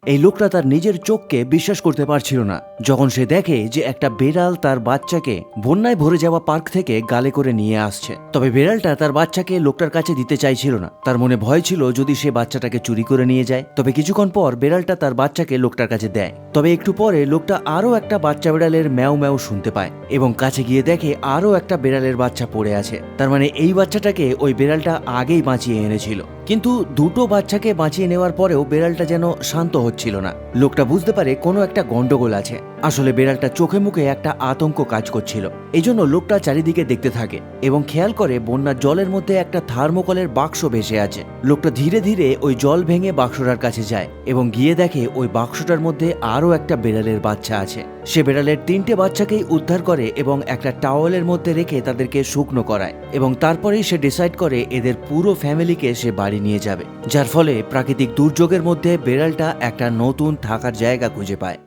এই লোকটা তার নিজের চোখকে বিশ্বাস করতে পারছিল না যখন সে দেখে যে একটা বেড়াল তার বাচ্চাকে বন্যায় ভরে যাওয়া পার্ক থেকে গালে করে নিয়ে আসছে। তবে বেড়ালটা তার বাচ্চাকে লোকটার কাছে দিতে চাইছিল না। তার মনে ভয় ছিল যদি সে বাচ্চাটাকে চুরি করে নিয়ে যায়। তবে কিছুক্ষণ পর বেড়ালটা তার বাচ্চাকে লোকটার কাছে দেয়। তবে একটু পরে লোকটা আরো একটা বাচ্চা বেড়ালের ম্যাও ম্যাও শুনতে পায় এবং কাছে গিয়ে দেখে আরো একটা বেড়ালের বাচ্চা পড়ে আছে। তার মানে এই বাচ্চাটাকে ওই বেড়ালটা আগেই বাঁচিয়ে এনেছিল। কিন্তু দুটো বাচ্চাকে বাঁচিয়ে নেওয়ার পরেও বেড়ালটা যেন শান্ত হচ্ছিল না। লোকটা বুঝতে পারে কোনো একটা গন্ডগোল আছে। আসলে বেড়ালটা চোখে মুখে একটা আতঙ্ক কাজ করছিল। এই জন্য লোকটা চারিদিকে দেখতে থাকে এবং খেয়াল করে বন্যার জলের মধ্যে একটা থার্মোকলের বাক্স ভেসে আছে। লোকটা ধীরে ধীরে ওই জল ভেঙে বাক্সটার কাছে যায় এবং গিয়ে দেখে ওই বাক্সটার মধ্যে আরো একটা বেড়ালের বাচ্চা আছে। সে বেড়ালের 3টে বাচ্চাকেই উদ্ধার করে এবং একটা টাওয়েলের মধ্যে রেখে তাদেরকে শুকনো করায় এবং তারপরেই সে ডিসাইড করে এদের পুরো ফ্যামিলিকে সে বাড়ি নিয়ে যাবে, যার ফলে প্রাকৃতিক দুর্যোগের মধ্যে বেড়ালটা একটা নতুন থাকার জায়গা খুঁজে পায়।